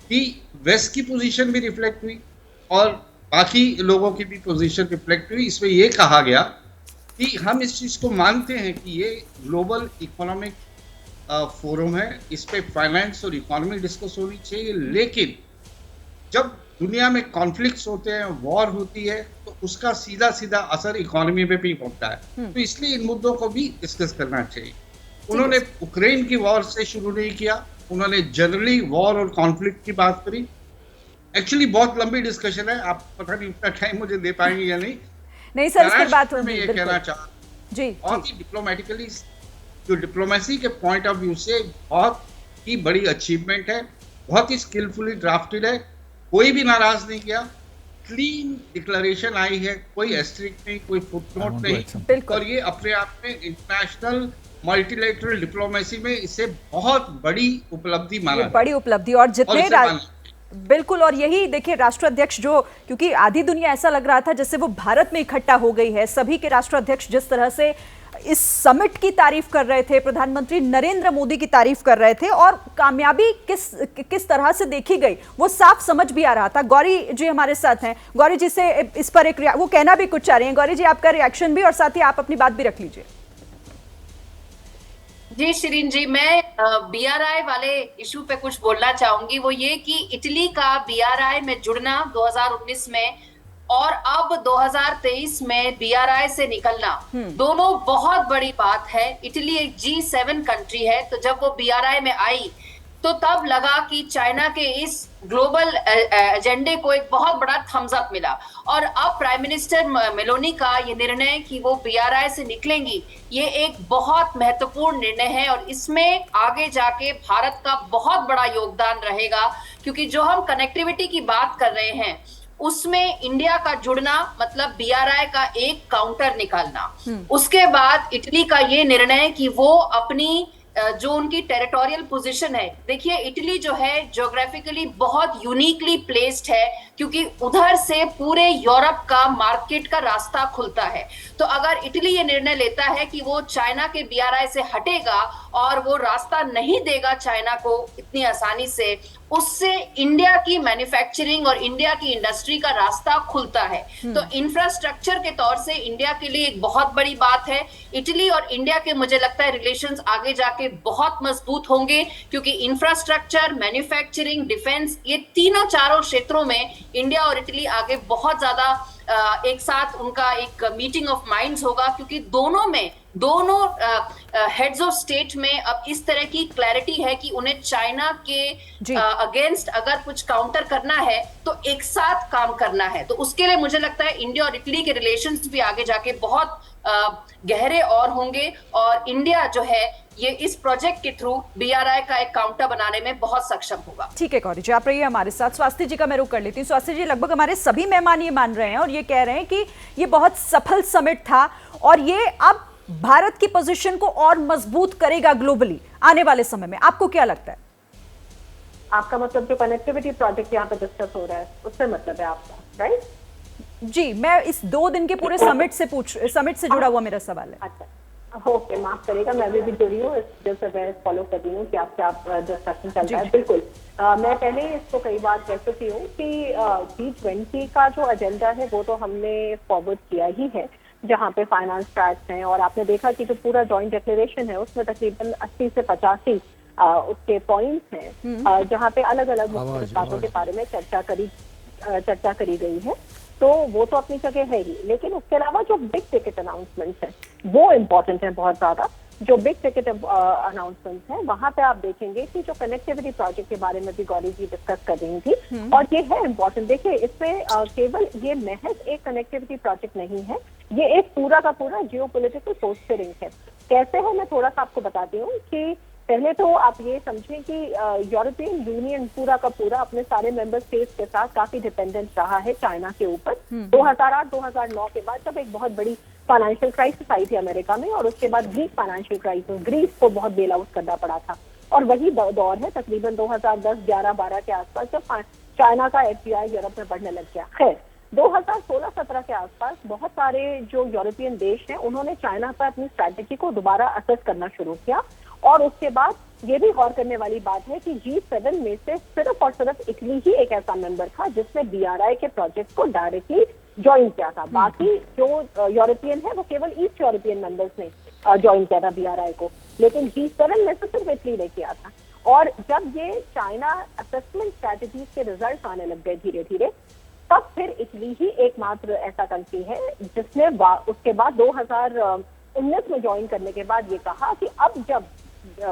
F: कि वेस्ट की पोजीशन भी रिफ्लेक्ट हुई और बाकी लोगों की भी पोजीशन रिफ्लेक्ट हुई। इसमें ये कहा गया कि हम इस चीज़ को मानते हैं कि ये ग्लोबल इकोनॉमिक फोरम है, इस पे फाइनेंस और इकोनॉमी डिस्कस होनी चाहिए, लेकिन जब दुनिया में कॉन्फ्लिक्ट्स होते हैं, वॉर होती है, तो उसका सीधा सीधा असर इकोनॉमी पे भी होता है। तो इसलिए इन मुद्दों को भी डिस्कस करना चाहिए। उन्होंने यूक्रेन की वॉर से शुरू नहीं किया, उन्होंने जनरली वॉर और कॉन्फ्लिक्ट की बात करी। एक्चुअली बहुत लंबी डिस्कशन है, आप पता नहीं उतना टाइम मुझे दे पाएंगे या नहीं
A: सर, इस पर बात
F: मैं ये कहना चाह
A: जी,
F: बहुत ही डिप्लोमेटिकली, जो डिप्लोमेसी के पॉइंट ऑफ व्यू से बहुत ही बड़ी अचीवमेंट है, बहुत ही स्किलफुली ड्राफ्टेड है, कोई भी नाराज नहीं किया। क्लीन डिक्लेरेशन आई है, कोई एस्ट्रिक नहीं, कोई फुटनोट नहीं।
A: बिल्कुल।
F: और ये अपने आप में इंटरनेशनल मल्टीलेटरल डिप्लोमेसी में इसे बहुत बड़ी उपलब्धि माना
A: ये बड़ी उपलब्धि। और जितने बिल्कुल, और यही देखिए राष्ट्राध्यक्ष जो, क्योंकि आधी दुनिया ऐसा लग रहा था जैसे वो भारत में इकट्ठा हो गई है, सभी के राष्ट्राध्यक्ष जिस तरह से इस समिट की तारीफ कर रहे थे, प्रधानमंत्री नरेंद्र मोदी की तारीफ कर रहे थे, और कामयाबी किस तरह से देखी गई वो साफ समझ भी आ रहा था। गौरी जी हमारे साथ हैं, गौरी जी से इस पर वो कहना भी कुछ चाह रही हैं। गौरी जी, आपका रिएक्शन भी और साथ ही आप अपनी बात भी रख लीजिए।
G: जी शिरीन जी, मैं बीआरआई वाले इशू पे कुछ बोलना चाहूंगी। वो ये कि इटली का बीआरआई में जुड़ना 2019 में और अब 2023 में बीआरआई से निकलना, दोनों बहुत बड़ी बात है। इटली एक G7 कंट्री है, तो जब वो बीआरआई में आई तो तब लगा कि चाइना के इस ग्लोबल एजेंडे को एक बहुत बड़ा थम्स अप मिला। और अब प्राइम मिनिस्टर मेलोनी का ये निर्णय कि वो बीआरआई से निकलेंगी, ये एक बहुत महत्वपूर्ण निर्णय है और इसमें आगे जाके भारत का बहुत बड़ा योगदान रहेगा। क्योंकि जो हम कनेक्टिविटी की बात कर रहे हैं उसमें इंडिया का जुड़ना मतलब बीआरआई का एक काउंटर निकालना। उसके बाद इटली का ये निर्णय कि वो अपनी जो उनकी टेरिटोरियल पोजीशन है, देखिए इटली जो है ज्योग्राफिकली बहुत यूनिकली प्लेस्ड है, क्योंकि उधर से पूरे यूरोप का मार्केट का रास्ता खुलता है। तो अगर इटली ये निर्णय लेता है कि वो चाइना के बीआरआई से हटेगा और वो रास्ता नहीं देगा चाइना को इतनी आसानी से, उससे इंडिया की मैन्युफैक्चरिंग और इंडिया की इंडस्ट्री का रास्ता खुलता है। तो इंफ्रास्ट्रक्चर के तौर से इंडिया के लिए एक बहुत बड़ी बात है। इटली और इंडिया के मुझे लगता है रिलेशंस आगे जाके बहुत मजबूत होंगे, क्योंकि इंफ्रास्ट्रक्चर, मैन्युफैक्चरिंग, डिफेंस, ये तीनों चारों क्षेत्रों में इंडिया और इटली आगे बहुत ज्यादा एक साथ उनका एक मीटिंग ऑफ माइंड्स होगा। क्योंकि दोनों हेड्स ऑफ स्टेट में अब इस तरह की क्लैरिटी है कि उन्हें चाइना के अगेंस्ट अगर कुछ काउंटर करना है तो एक साथ काम करना है। तो उसके लिए मुझे लगता है इंडिया और इटली के रिलेशंस भी आगे जाके बहुत गहरे और होंगे, और इंडिया जो है ये इस प्रोजेक्ट के थ्रू बीआरआई का एक काउंटर बनाने में बहुत सक्षम होगा।
A: ठीक है गौरी जी, आप रहिए हमारे साथ। स्वास्थ्य जी का मैं रुख कर लेती हूँ। स्वास्थ्य जी, लगभग हमारे सभी मेहमान ये मान रहे हैं और ये कह रहे हैं कि ये बहुत सफल समिट था और ये अब भारत की पोजीशन को और मजबूत करेगा ग्लोबली आने वाले समय में। आपको क्या लगता है?
H: आपका मतलब जो कनेक्टिविटी प्रोजेक्ट यहाँ पे डिस्कस हो रहा है उससे मतलब है आपका, राइट?
A: जी, मैं इस 2 दिन के पूरे समिट से जुड़ा हुआ मेरा सवाल है।
H: अच्छा, ओके, माफ करेगा, मैं भी जुड़ी हूँ, जैसे मैं फॉलो कर रही हूँ कि आपसे आप डिस्कशन चल रहा है। बिल्कुल, मैं पहले इसको कई बार कह चुकी हूँ कि G20 का जो एजेंडा है वो तो हमने फॉरवर्ड किया ही है, जहाँ पे फाइनेंस ट्रैक्स हैं, और आपने देखा कि जो पूरा जॉइंट डिक्लेरेशन है उसमें तकरीबन 80 से 85 उसके पॉइंट्स हैं, जहाँ पे अलग अलग बातों के बारे में चर्चा करी गई है। तो वो तो अपनी जगह है ही, लेकिन उसके अलावा जो बिग टिकट अनाउंसमेंट्स हैं वो इम्पोर्टेंट है बहुत ज्यादा। जो बिग टिकट अनाउंसमेंट्स हैं वहां पे आप देखेंगे कि जो कनेक्टिविटी प्रोजेक्ट के बारे में भी गौरी जी डिस्कस कर रही थी, और ये है इम्पोर्टेंट। देखिए, इसमें केवल ये महज एक कनेक्टिविटी प्रोजेक्ट नहीं है, ये एक पूरा का पूरा जियोपॉलिटिकल पोस्चरिंग है। कैसे है, मैं थोड़ा सा आपको बताती हूँ कि पहले तो आप ये समझें कि यूरोपियन यूनियन पूरा का पूरा अपने सारे मेंबर स्टेट्स के साथ काफी डिपेंडेंट रहा है चाइना के ऊपर। 2008-2009 के बाद जब एक बहुत बड़ी फाइनेंशियल क्राइसिस आई थी अमेरिका में, और उसके बाद ग्रीक फाइनेंशियल क्राइसिस, ग्रीस को बहुत बेल आउट करना पड़ा था, और वही दौर है तकरीबन 2010-11-12 के आसपास जब चाइना का एफडीआई यूरोप में बढ़ने लग गया। खैर, 2016-17 के आसपास बहुत सारे जो यूरोपियन देश हैं उन्होंने चाइना पर अपनी स्ट्रैटेजी को दोबारा असेस करना शुरू किया, और उसके बाद ये भी गौर करने वाली बात है कि G7 में से सिर्फ और सिर्फ इटली ही एक ऐसा मेंबर था जिसने बीआरआई के प्रोजेक्ट को डायरेक्टली ज्वाइन किया था। बाकी जो यूरोपियन है वो केवल ईस्ट यूरोपियन मेंबर्स ने ज्वाइन किया था बीआरआई को, लेकिन G7 में से सिर्फ इटली ने किया था। और जब ये चाइना असेसमेंट स्ट्रैटेजीज के रिजल्ट आने लग गए धीरे धीरे, तब फिर इटली ही एकमात्र ऐसा कंट्री है जिसने उसके बाद 2019 में ज्वाइन करने के बाद ये कहा कि अब जब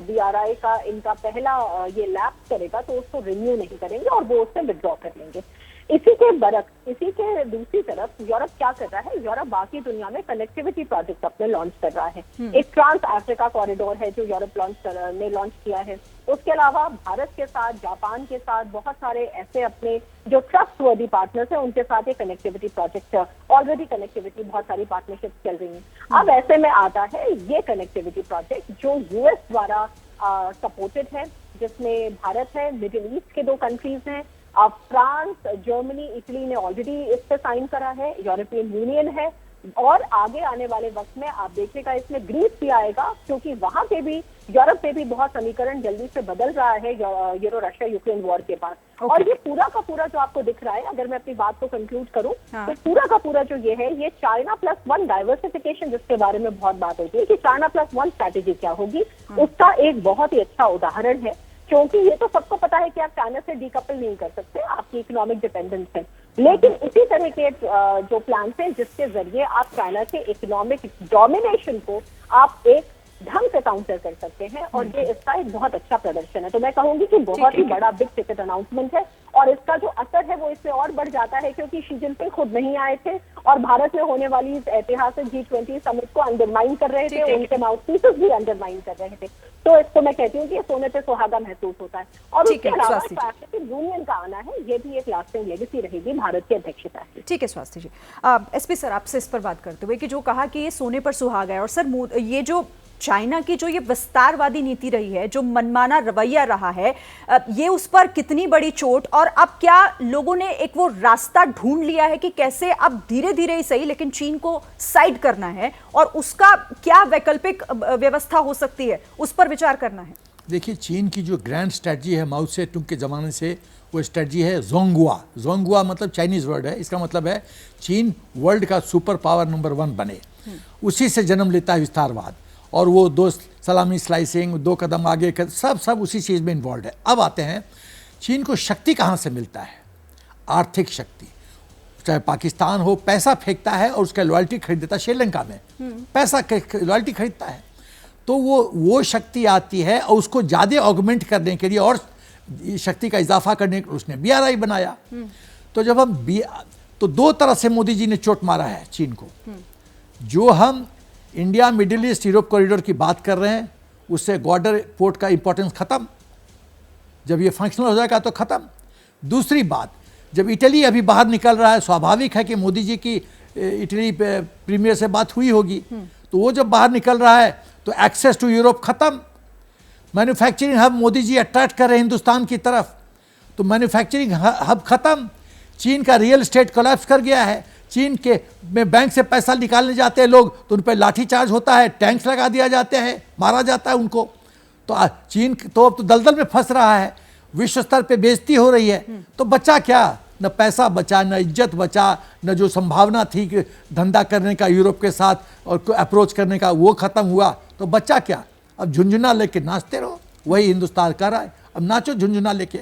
H: बीआरआई का इनका पहला ये लैप्स करेगा तो उसको रिन्यू नहीं करेंगे और वो उससे विड्रॉ कर लेंगे। इसी के बरक्स, इसी के दूसरी तरफ यूरोप क्या कर रहा है, यूरोप बाकी दुनिया में कनेक्टिविटी प्रोजेक्ट अपने लॉन्च कर रहा है। एक ट्रांस अफ्रीका कॉरिडोर है जो यूरोप ने लॉन्च किया है। उसके अलावा भारत के साथ, जापान के साथ बहुत सारे ऐसे अपने जो ट्रस्टवर्दी पार्टनर्स हैं उनके साथ एक कनेक्टिविटी प्रोजेक्ट, ऑलरेडी कनेक्टिविटी बहुत सारी पार्टनरशिप चल रही हैं। अब ऐसे में आता है ये कनेक्टिविटी प्रोजेक्ट जो यूएस द्वारा सपोर्टेड है, जिसमें भारत है, मिडिल ईस्ट के 2 कंट्रीज हैं, फ्रांस, जर्मनी, इटली ने ऑलरेडी इस पे साइन करा है, यूरोपियन यूनियन है, और आगे आने वाले वक्त में आप देखिएगा इसमें ग्रीस भी आएगा, क्योंकि वहां पे भी, यूरोप पे भी बहुत समीकरण जल्दी से बदल रहा है यूरो रशिया यूक्रेन वॉर के बाद। और ये पूरा का पूरा जो आपको दिख रहा है, अगर मैं अपनी बात को कंक्लूड करूं, तो पूरा का पूरा जो ये है, ये चाइना +1 डाइवर्सिफिकेशन, जिसके बारे में बहुत बात होती है कि चाइना +1 स्ट्रैटेजी क्या होगी, उसका एक बहुत ही अच्छा उदाहरण है। क्योंकि ये तो सबको पता है कि आप चाइना से डीकपल नहीं कर सकते, आपकी इकोनॉमिक डिपेंडेंस है, लेकिन इसी तरह के जो प्लान है जिसके जरिए आप चाइना के इकोनॉमिक डोमिनेशन को आप एक ढंग से काउंटर कर सकते हैं, और ये इसका एक बहुत अच्छा प्रदर्शन है। तो मैं कहूंगी कि बहुत ही बड़ा बिग टिकट अनाउंसमेंट है, और इसका जो असर है वो इससे और बढ़ जाता है, क्योंकि शी जिनपिंग खुद नहीं आए थे और भारत में होने वाली इस ऐतिहासिक G20 समिट को अंडरमाइन कर रहे थे, उनके माउथपीसेस भी अंडरमाइन कर रहे थे। तो इसको मैं कहती हूँ कि सोने पे सुहागा महसूस होता है। और उसके अलावा पैसिफिक यूनियन का आना है, ये भी एक लास्टिंग लेगेसी रहेगी भारत की अध्यक्षता की।
A: ठीक है स्वास्थ्य जी। एसपी सर, आपसे इस पर बात करते हुए कि जो कहा कि ये सोने पर सुहागा है, और सर ये जो चाइना की जो ये विस्तारवादी नीति रही है, जो मनमाना रवैया रहा है, ये उस पर कितनी बड़ी चोट, और अब क्या लोगों ने एक वो रास्ता ढूंढ लिया है कि कैसे अब धीरे धीरे ही सही लेकिन चीन को साइड करना है, और उसका क्या वैकल्पिक व्यवस्था हो सकती है, उस पर विचार करना है?
E: देखिए, चीन की जो ग्रैंड स्ट्रेटजी है माओ से तुंग के ज़माने से, वो स्ट्रेटजी है जोंगुआ। जोंगुआ मतलब चाइनीज़ वर्ड है, इसका मतलब है चीन वर्ल्ड का सुपर पावर नंबर 1 बने। उसी से जन्म लेता है विस्तारवाद, और वो 2 सलामी स्लाइसिंग, 2 कदम आगे सब उसी चीज़ में इन्वॉल्व है। अब आते हैं, चीन को शक्ति कहाँ से मिलता है? आर्थिक शक्ति। चाहे पाकिस्तान हो, पैसा फेंकता है और उसका लॉयल्टी खरीद देता है। श्रीलंका में पैसा लॉयल्टी खरीदता है, तो वो शक्ति आती है, और उसको ज़्यादा ऑगमेंट करने के लिए और शक्ति का इजाफा करने के लिए उसने BRI बनाया। तो जब हम तो 2 तरह से मोदी जी ने चोट मारा है चीन को। जो हम India middle east Europe corridor की बात कर रहे हैं, उससे ग्वाडर पोर्ट का इंपॉर्टेंस खत्म, जब ये फंक्शनल हो जाएगा तो खत्म। दूसरी बात, जब इटली अभी बाहर निकल रहा है, स्वाभाविक है कि मोदी जी की इटली प्रीमियर से बात हुई होगी, तो वो जब बाहर निकल रहा है तो एक्सेस टू यूरोप खत्म। Manufacturing hub Modi ji attract कर रहे हैं हिंदुस्तान की तरफ, तो मैन्युफैक्चरिंग हब खत्म। चीन का रियल एस्टेट कोलैप्स कर गया है। चीन के में बैंक से पैसा निकालने जाते हैं लोग, तो उन पर लाठीचार्ज होता है, टैंक्स लगा दिया जाते हैं, मारा जाता है उनको। तो चीन तो अब तो दलदल में फंस रहा है, विश्व स्तर पे बेइज्जती हो रही है। तो बचा क्या? न पैसा बचा, न इज्जत बचा, न जो संभावना थी कि धंधा करने का यूरोप के साथ और अप्रोच करने का, वो खत्म हुआ। तो बचा क्या? अब झुंझुना लेके नाचते रहो, वही हिंदुस्तान कर रहा है, अब नाचो झुंझुना लेके।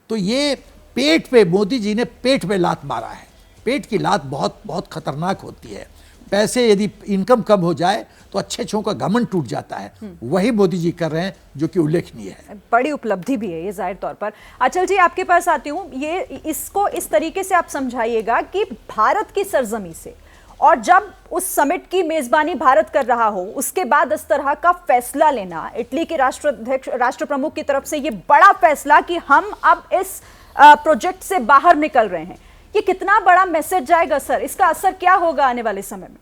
E: तो ये पेट पे, मोदी जी ने पेट पे लात मारा है। पेट की लात बहुत बहुत खतरनाक होती है। पैसे यदि इनकम कम हो जाए तो अच्छे अच्छों का घमंड टूट जाता है। वही मोदी जी कर रहे हैं, जो कि उल्लेखनीय है।
A: बड़ी उपलब्धि भी है ये जाहिर तौर पर। अचल जी, आपके पास आती हूँ, ये इसको इस तरीके से आप समझाइएगा कि भारत की सरजमी से, और जब उस समिट की मेजबानी भारत कर रहा हो, उसके बाद इस तरह का फैसला लेना, इटली के राष्ट्र प्रमुख की तरफ से ये बड़ा फैसला कि हम अब इस प्रोजेक्ट से बाहर निकल रहे हैं, ये कितना बड़ा मैसेज जाएगा सर? इसका असर क्या होगा आने वाले समय में?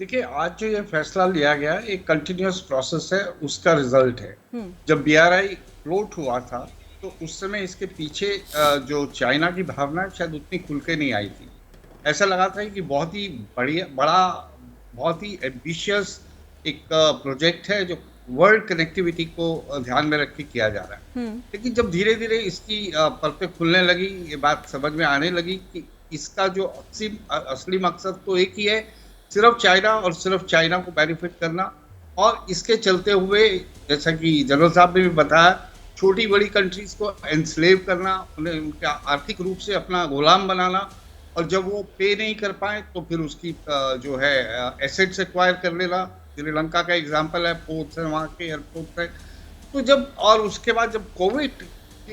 F: देखिए, आज जो ये फैसला लिया गया एक कंटिन्यूअस प्रोसेस है, उसका रिजल्ट है। जब BRI फ्लोट हुआ था तो उस समय इसके पीछे जो चाइना की भावना शायद उतनी खुल के नहीं आई थी। ऐसा लगा था कि बहुत ही बहुत ही एम्बिशियस एक प्रोजेक्ट है जो वर्ल्ड कनेक्टिविटी को ध्यान में रख के किया जा रहा है। लेकिन जब धीरे धीरे इसकी परतें खुलने लगी, ये बात समझ में आने लगी कि इसका जो असली मकसद तो एक ही है, सिर्फ चाइना और सिर्फ चाइना को बेनिफिट करना, और इसके चलते हुए जैसा कि जनरल साहब ने भी बताया, छोटी बड़ी कंट्रीज को एनस्लेव करना, उन्हें उनका आर्थिक रूप से अपना गुलाम बनाना, और जब वो पे नहीं कर पाए तो फिर उसकी जो है एसेट्स एक्वायर कर लेना। श्रीलंका का एग्जाम्पल है, पोर्ट्स है, वहाँ के एयरपोर्ट है। तो जब, और उसके बाद जब कोविड,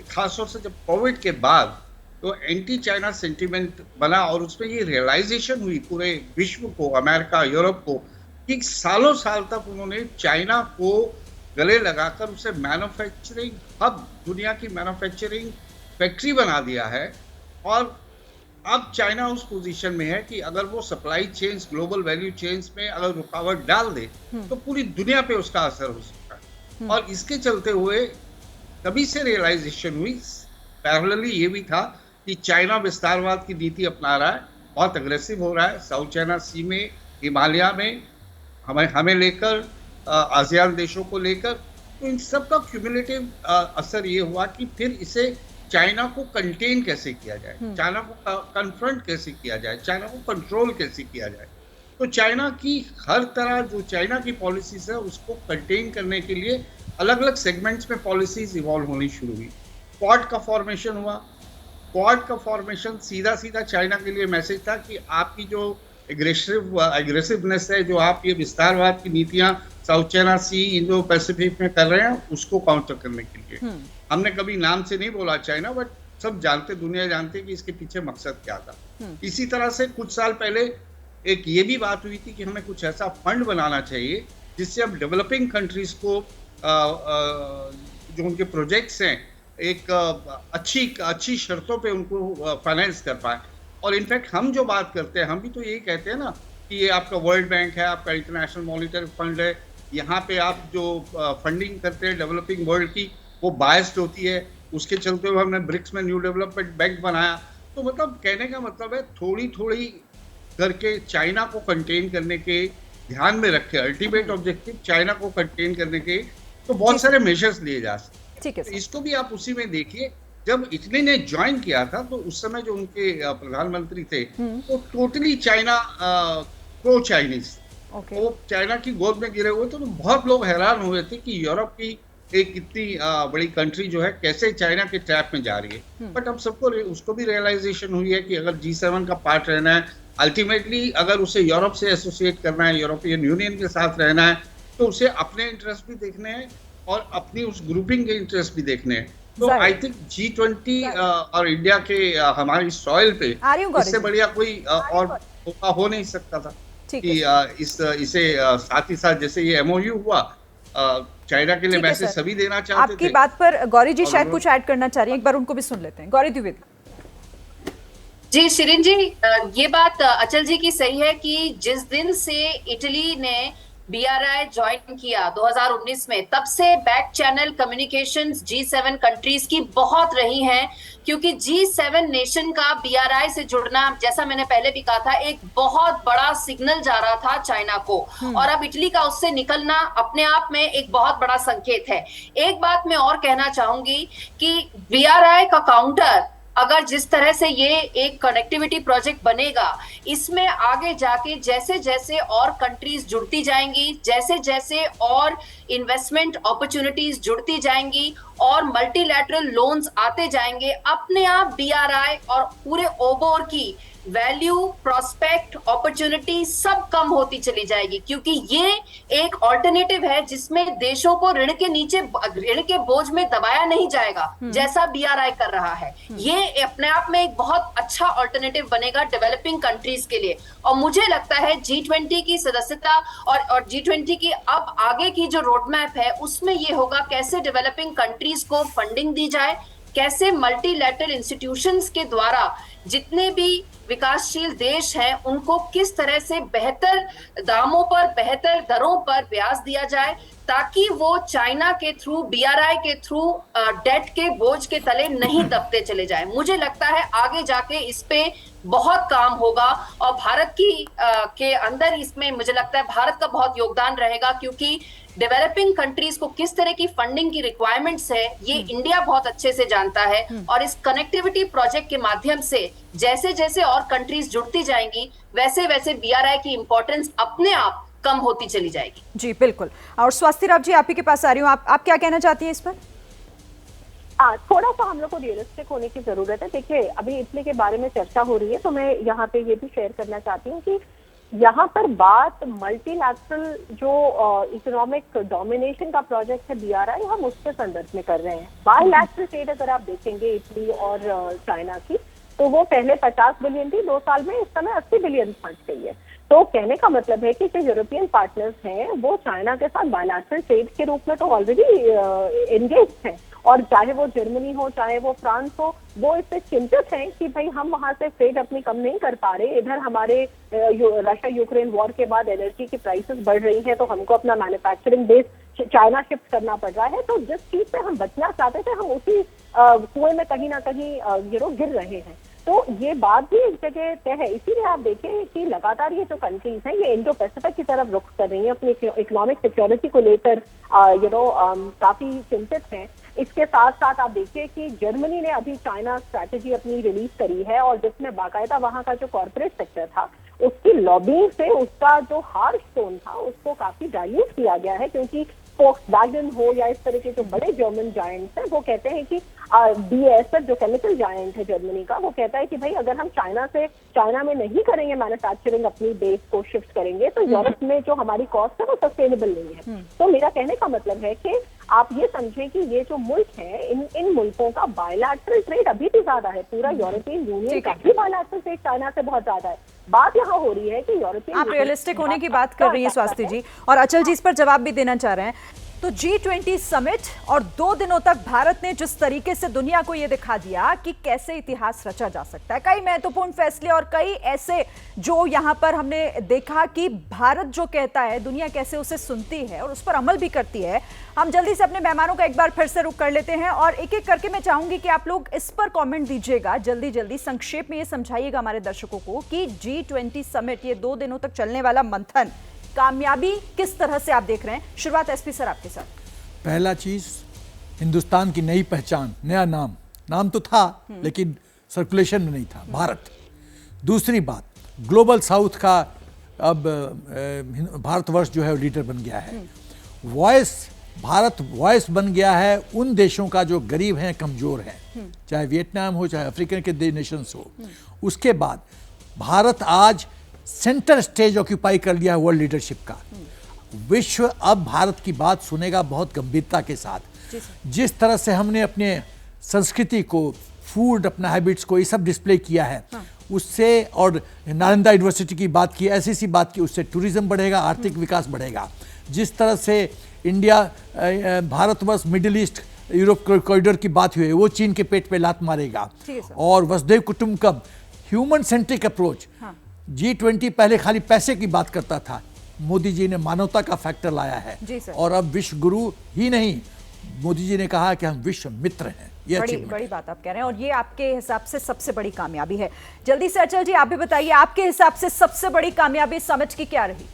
F: खासतौर से जब कोविड के बाद तो एंटी चाइना सेंटिमेंट बना और उसमें ये रियलाइजेशन हुई पूरे विश्व को, अमेरिका, यूरोप को, कि सालों साल तक उन्होंने चाइना को गले लगाकर उसे मैन्युफैक्चरिंग हब, दुनिया की मैन्युफैक्चरिंग फैक्ट्री बना दिया है। और अब चाइना उस पोजीशन में है कि अगर वो supply chains, global value chains में अगर रुकावट डाल दे तो पूरी दुनिया पे उसका असर हो सकता है। और इसके चलते हुए तभी से रियलाइजेशन हुई, पैरेलली ये भी था कि चाइना विस्तारवाद की नीति अपना रहा है, बहुत अग्रेसिव हो रहा है साउथ चाइना सी में, हिमालय में, हमें लेकर, आसियान देशों को लेकर। तो इन सब का क्यूमुलेटिव असर ये हुआ कि फिर इसे चाइना को कंटेन कैसे किया जाए, चाइना को कन्फ्रंट कैसे किया जाए, चाइना को कंट्रोल कैसे किया जाए। तो चाइना की हर तरह जो चाइना की पॉलिसीज है उसको कंटेन करने के लिए अलग अलग सेगमेंट्स में पॉलिसीज इवॉल्व होनी शुरू हुई। क्वाड का फॉर्मेशन हुआ। क्वाड का फॉर्मेशन सीधा सीधा चाइना के लिए मैसेज था कि आपकी जो एग्रेसिवनेस है, जो आप ये विस्तारवाद की नीतियां साउथ चाइना सी, इंडो पैसिफिक में कर रहे हैं, उसको काउंटर करने के लिए। हमने कभी नाम से नहीं बोला चाइना, बट सब जानते, दुनिया जानते कि इसके पीछे मकसद क्या था। इसी तरह से कुछ साल पहले एक ये भी बात हुई थी कि हमें कुछ ऐसा फंड बनाना चाहिए जिससे अब डेवलपिंग कंट्रीज को जो उनके प्रोजेक्ट्स हैं एक अच्छी शर्तों पे उनको फाइनेंस कर पाए। और इनफैक्ट हम जो बात करते हैं, हम भी तो यही कहते हैं ना कि ये आपका वर्ल्ड बैंक है, आपका इंटरनेशनल मॉनिटरी फंड है, यहाँ पे आप जो फंडिंग करते हैं डेवलपिंग वर्ल्ड की वो बायस्ड होती है। उसके चलते हुए हमने ब्रिक्स में न्यू डेवलपमेंट बैंक बनाया। तो मतलब कहने का मतलब है थोड़ी थोड़ी करके चाइना को कंटेन करने के ध्यान में रखे, अल्टीमेट ऑब्जेक्टिव चाइना को कंटेन करने के तो बहुत सारे मेजर्स लिए जा सकते।
A: ठीक है,
F: तो इसको भी आप उसी में देखिए। जब इटली ने ज्वाइन किया था तो उस समय जो उनके प्रधानमंत्री थे वो टोटली चाइना प्रो चाइनीज, वो चाइना की गोद में गिरे हुए थे। तो बहुत लोग हैरान हुए थे कि यूरोप की एक इतनी बड़ी कंट्री जो है कैसे चाइना के ट्रैप में जा रही है। बट अब सबको उसको भी रियलाइजेशन हुई है कि अगर G7 का पार्ट रहना है, अल्टीमेटली अगर उसे यूरोप से एसोसिएट करना है, यूरोपियन यूनियन के साथ रहना है, तो उसे अपने इंटरेस्ट भी देखने हैं और अपनी उस ग्रुपिंग के इंटरेस्ट भी देखने हैं। तो आई थिंक G20 और इंडिया के हमारी सॉइल पे इससे बढ़िया कोई और मौका हो नहीं सकता था कि इसे साथ ही साथ जैसे ये MOU हुआ, चाइना के लिए मैसेज सभी देना चाहते थे।
A: आपकी बात पर गौरी जी शायद कुछ ऐड करना चाह रही हैं, एक बार उनको भी सुन लेते हैं। गौरी द्विवेदी
G: जी, शिरीन जी, ये बात अचल जी की सही है कि जिस दिन से इटली ने BRI ज्वाइन किया 2019 में, तब से back channel communications G7 countries की बहुत रही हैं, क्योंकि G7 नेशन का BRI से जुड़ना, जैसा मैंने पहले भी कहा था, एक बहुत बड़ा सिग्नल जा रहा था चाइना को। और अब इटली का उससे निकलना अपने आप में एक बहुत बड़ा संकेत है। एक बात मैं और कहना चाहूंगी कि BRI का काउंटर, अगर जिस तरह से ये एक कनेक्टिविटी प्रोजेक्ट बनेगा, इसमें आगे जाके जैसे जैसे और कंट्रीज जुड़ती जाएंगी, जैसे जैसे और इन्वेस्टमेंट अपॉर्चुनिटीज जुड़ती जाएंगी और मल्टीलैटरल लोन्स आते जाएंगे, अपने आप BRI और पूरे ओबोर की वैल्यू, प्रोस्पेक्ट, अपॉर्चुनिटी सब कम होती चली जाएगी। क्योंकि ये एक ऑल्टरनेटिव है जिसमें देशों को ऋण के नीचे, ऋण के बोझ में दबाया नहीं जाएगा जैसा BRI कर रहा है। ये अपने आप में एक बहुत अच्छा ऑल्टरनेटिव बनेगा डेवलपिंग कंट्रीज के लिए। और मुझे लगता है G20 की सदस्यता और G20 की अब आगे की जो रोडमैप है उसमें ये होगा कैसे डेवलपिंग कंट्रीज को फंडिंग दी जाए, कैसे मल्टीलैटरल इंस्टीट्यूशंस के द्वारा जितने भी विकासशील देश हैं उनको किस तरह से बेहतर दामों पर, बेहतर दरों पर ब्याज दिया जाए, ताकि वो चाइना के थ्रू, BRI के थ्रू डेट के बोझ के तले नहीं दबते चले जाए। मुझे लगता है आगे जाके इस पे बहुत काम होगा और भारत की के अंदर इसमें मुझे लगता है भारत का बहुत योगदान रहेगा, क्योंकि डेवलपिंग कंट्रीज को किस तरह की फंडिंग की रिक्वायरमेंट्स है ये इंडिया बहुत अच्छे से जानता है। और इस कनेक्टिविटी प्रोजेक्ट के माध्यम से जैसे जैसे और कंट्रीज जुड़ती जाएंगी, वैसे वैसे BRI की इंपॉर्टेंस अपने आप कम होती चली जाएगी।
A: जी बिल्कुल। और स्वास्तिराव जी, आप ही के पास आ रही हूँ, आप क्या कहना चाहती हैं इस पर?
H: थोड़ा सा हम लोग को रियलिस्टिक होने की जरूरत है। देखिए, अभी इटली के बारे में चर्चा हो रही है, तो मैं यहाँ पे ये भी शेयर करना चाहती हूँ कि यहाँ पर बात मल्टीलैटरल जो इकोनॉमिक डोमिनेशन का प्रोजेक्ट है BRI, हम उसके संदर्भ में कर रहे हैं। बायलैटरल ट्रेड अगर आप देखेंगे इटली और चाइना की, तो वो पहले 50 बिलियन थी 2 साल में, इस समय 80 बिलियन पहुंच गई है। तो कहने का मतलब है कि जो यूरोपियन पार्टनर्स हैं वो चाइना के साथ बायलैटरल ट्रेड के रूप में तो ऑलरेडी एंगेज हैं, और चाहे वो जर्मनी हो चाहे वो फ्रांस हो, वो इससे चिंतित हैं कि भाई हम वहां से ट्रेड अपनी कम नहीं कर पा रहे, इधर हमारे रशिया यूक्रेन वॉर के बाद एनर्जी की प्राइसेस बढ़ रही हैं, तो हमको अपना मैन्युफैक्चरिंग बेस चाइना शिफ्ट करना पड़ रहा है। तो जिस चीज से हम बचना चाहते थे हम उसी कुएं में कहीं ना कहीं गिर रहे हैं। तो ये बात भी एक जगह तय है। इसीलिए आप देखें कि लगातार ये जो कंट्रीज हैं ये इंडो पैसिफिक की तरफ रुख कर रही हैं, अपनी इकोनॉमिक सिक्योरिटी को लेकर काफी चिंतित हैं। इसके साथ साथ आप देखिए कि जर्मनी ने अभी चाइना स्ट्रैटेजी अपनी रिलीज करी है, और जिसमें बाकायदा वहां का जो कॉर्पोरेट सेक्टर था उसकी लॉबिंग से उसका जो हार्श टोन था उसको काफी डाइल्यूट किया गया है, क्योंकि फोक्सवैगन हो या इस तरह के जो बड़े जर्मन जायंट्स हैं वो कहते हैं कि BASF जो केमिकल जायंट है जर्मनी का, वो कहता है कि भाई अगर हम चाइना में नहीं करेंगे मैन्युफैक्चरिंग, अपनी बेस को शिफ्ट करेंगे, तो यूरोप में जो हमारी कॉस्ट है वो सस्टेनेबल नहीं है। तो मेरा कहने का मतलब है कि आप ये समझें कि ये जो मुल्क है इन मुल्कों का बायलैटरल ट्रेड अभी भी ज्यादा है। पूरा यूरोपियन यूनियन का भी बायलैटरल ट्रेड चाइना से बहुत ज्यादा है। बात यहाँ हो रही है कि यूरोपियन,
A: आप रियलिस्टिक होने की बात कर रही हैं स्वास्थ्य जी, और अचल जी इस पर जवाब भी देना चाह रहे हैं। तो G20 समिट और 2 दिनों तक भारत ने जिस तरीके से दुनिया को यह दिखा दिया कि कैसे इतिहास रचा जा सकता है, कई महत्वपूर्ण फैसले और कई ऐसे जो यहां पर हमने देखा कि भारत जो कहता है दुनिया कैसे उसे सुनती है और उस पर अमल भी करती है। हम जल्दी से अपने मेहमानों का एक बार फिर से रुख कर लेते हैं और एक एक करके मैं चाहूंगी कि आप लोग इस पर कमेंट दीजिएगा, जल्दी संक्षेप में ये समझाइएगा हमारे दर्शकों को कि G20 समिट, ये 2 दिनों तक चलने वाला मंथन, कामयाबी किस तरह से आप देख रहे हैं। शुरुआत एसपी सर आपके साथ।
E: पहला चीज, हिंदुस्तान की नई पहचान, नया नाम तो था लेकिन सर्कुलेशन में नहीं था, भारत। दूसरी बात, ग्लोबल साउथ का अब भारतवर्ष जो है वो लीडर बन गया है। भारत वॉइस बन गया है उन देशों का जो गरीब हैं, कमजोर हैं, चाहे वियतनाम हो चाहे अफ्रीकन के नेशंस हो। उसके बाद भारत आज सेंटर स्टेज ऑक्यूपाई कर लिया है वर्ल्ड लीडरशिप का। विश्व अब भारत की बात सुनेगा बहुत गंभीरता के साथ। जिस तरह से हमने अपने संस्कृति को, फूड, अपना हैबिट्स को, ये सब डिस्प्ले किया है, उससे, और नालंदा यूनिवर्सिटी की बात की, ऐसी बात की, उससे टूरिज्म बढ़ेगा, आर्थिक विकास बढ़ेगा। जिस तरह से India, Bharatvarsh, middle east, Europe corridor की बात हुई है, वो चीन के पेट पे लात मारेगा। और वसुधैव कुटुंबकम, ह्यूमन सेंट्रिक अप्रोच। G20 पहले खाली पैसे की बात करता था, मोदी जी ने मानवता का फैक्टर लाया है, और अब विश्व गुरु ही नहीं, मोदी जी ने कहा कि हम विश्व मित्र हैं। ये
A: बड़ी बात आप कह रहे हैं, और ये आपके हिसाब से सबसे बड़ी कामयाबी है। जल्दी से अचल जी आप भी बताइए, आपके हिसाब से सबसे बड़ी कामयाबी समिट की क्या रही?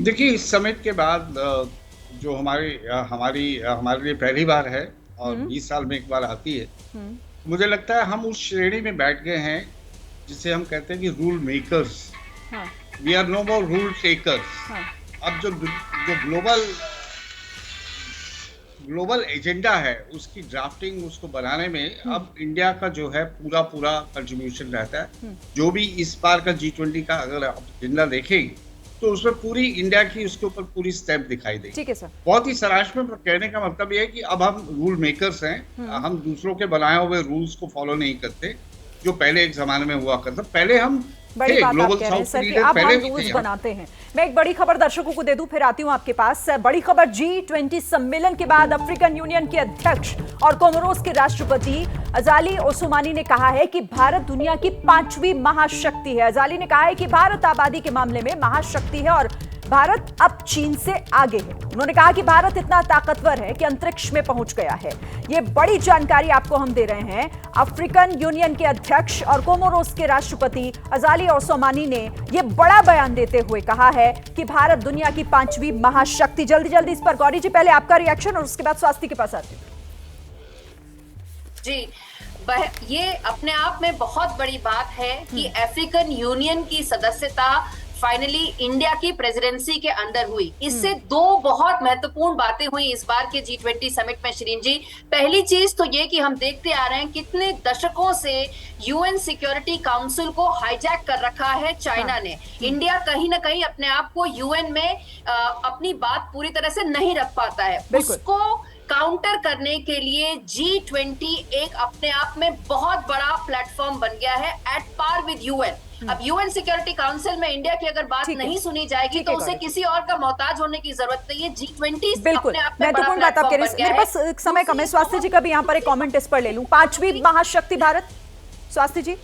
F: देखिए, इस समिट के बाद जो हमारे लिए पहली बार है और 20 साल में एक बार आती है, मुझे लगता है हम उस श्रेणी में बैठ गए हैं जिसे हम कहते हैं कि rule makers. We are no more rule takers. अब जो ग्लोबल एजेंडा है उसकी ड्राफ्टिंग, उसको बनाने में अब इंडिया का जो है पूरा कंट्रीब्यूशन रहता है। जो भी इस बार का G20 का अगर आप एजेंडा देखेंगे तो उसमें पूरी इंडिया की उसके ऊपर पूरी स्टेप दिखाई देगी।
A: ठीक है सर।
F: बहुत ही सराहनीय में कहने का मतलब ये है कि अब हम रूल मेकर्स हैं। हम दूसरों के बनाए हुए रूल्स को फॉलो नहीं करते जो पहले एक जमाने में हुआ करता। पहले हम
A: बड़ी बात आप कह रहे हैं सर कि अब हम रूल्स बनाते हैं। मैं एक बड़ी खबर दर्शकों को दे दूं, फिर आती हूं आपके पास। बड़ी खबर, G20 सम्मेलन के बाद अफ्रीकन यूनियन के अध्यक्ष और कोमोरोस के राष्ट्रपति अजाली ओसुमानी ने कहा है कि भारत दुनिया की 5वीं महाशक्ति है। अजाली ने कहा है कि भारत आबादी के मामले में महाशक्ति है और भारत अब चीन से आगे है। उन्होंने कहा कि भारत इतना ताकतवर है कि अंतरिक्ष में पहुंच गया है। ये बड़ी जानकारी आपको हम दे रहे हैं। अफ्रीकन यूनियन के अध्यक्ष और कोमोरोस के राष्ट्रपति अजाली ओसुमानी ने यह बड़ा बयान देते हुए कहा है कि भारत दुनिया की 5वीं महाशक्ति। जल्दी इस पर गौरी जी पहले आपका रिएक्शन और उसके बाद स्वास्थ्य के पास आते हैं।
G: जी, ये अपने आप में बहुत बड़ी बात है कि अफ्रीकन यूनियन की सदस्यता फाइनली इंडिया की प्रेसिडेंसी के अंदर हुई। इससे 2 बहुत महत्वपूर्ण बातें हुई इस बार के G20 समिट में श्रीन जी। पहली चीज तो ये कि हम देखते आ रहे हैं कितने दशकों से UN सिक्योरिटी काउंसिल को हाईजैक कर रखा है चाइना ने। इंडिया कहीं ना कहीं अपने आप को UN में अपनी बात पूरी तरह से नहीं रख पाता है। उसको काउंटर करने के लिए G20 एक अपने आप में बहुत बड़ा प्लेटफॉर्म बन गया है एट पार विद यूएन। अब यूएन सिक्योरिटी काउंसिल में इंडिया की अगर बात नहीं सुनी जाएगी तो उसे किसी और का मोहताज होने की जरूरत नहीं है। G20
A: बिल्कुल महत्वपूर्ण बात आपके मेरे पास समय कम है। स्वास्थ्य जी का भी यहाँ पर एक कमेंट इस पर ले लूं। 5वीं महाशक्ति भारत, स्वास्थ्य जी।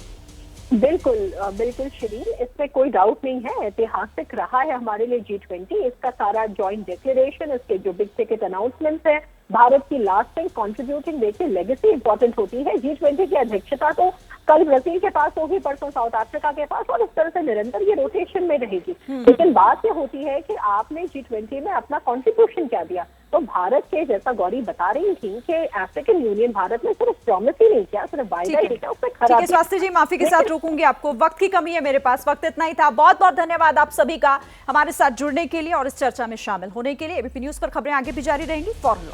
H: बिल्कुल बिल्कुल शिरीन, इसमें कोई डाउट नहीं है, ऐतिहासिक रहा है हमारे लिए G20। इसका सारा जॉइंट डिक्लेरेशन, इसके जो बिग टिकट अनाउंसमेंट्स है, भारत की लास्टिंग कंट्रीब्यूटिंग देखिए लेगेसी इंपॉर्टेंट होती है। G20 की अध्यक्षता तो कल ब्राजील के पास होगी, परसों साउथ अफ्रीका के पास, और इस तरह से निरंतर ये रोटेशन में रहेगी। लेकिन बात ये होती है कि आपने G20 में अपना कॉन्ट्रीब्यूशन क्या दिया। तो भारत के, जैसा गौरी बता रही थी कि अफ्रीकन यूनियन भारत ने सिर्फ प्रॉमिस ही नहीं किया, सिर्फ वायदा ही किया, उसमें खरा।
A: स्वास्थ्य जी माफी के साथ रोकूंगी आपको, वक्त की कमी है मेरे पास, वक्त इतना ही था। बहुत बहुत धन्यवाद आप सभी का हमारे साथ जुड़ने के लिए और इस चर्चा में शामिल होने के लिए। एबीपी न्यूज पर खबरें आगे भी जारी रहेंगी। फॉरन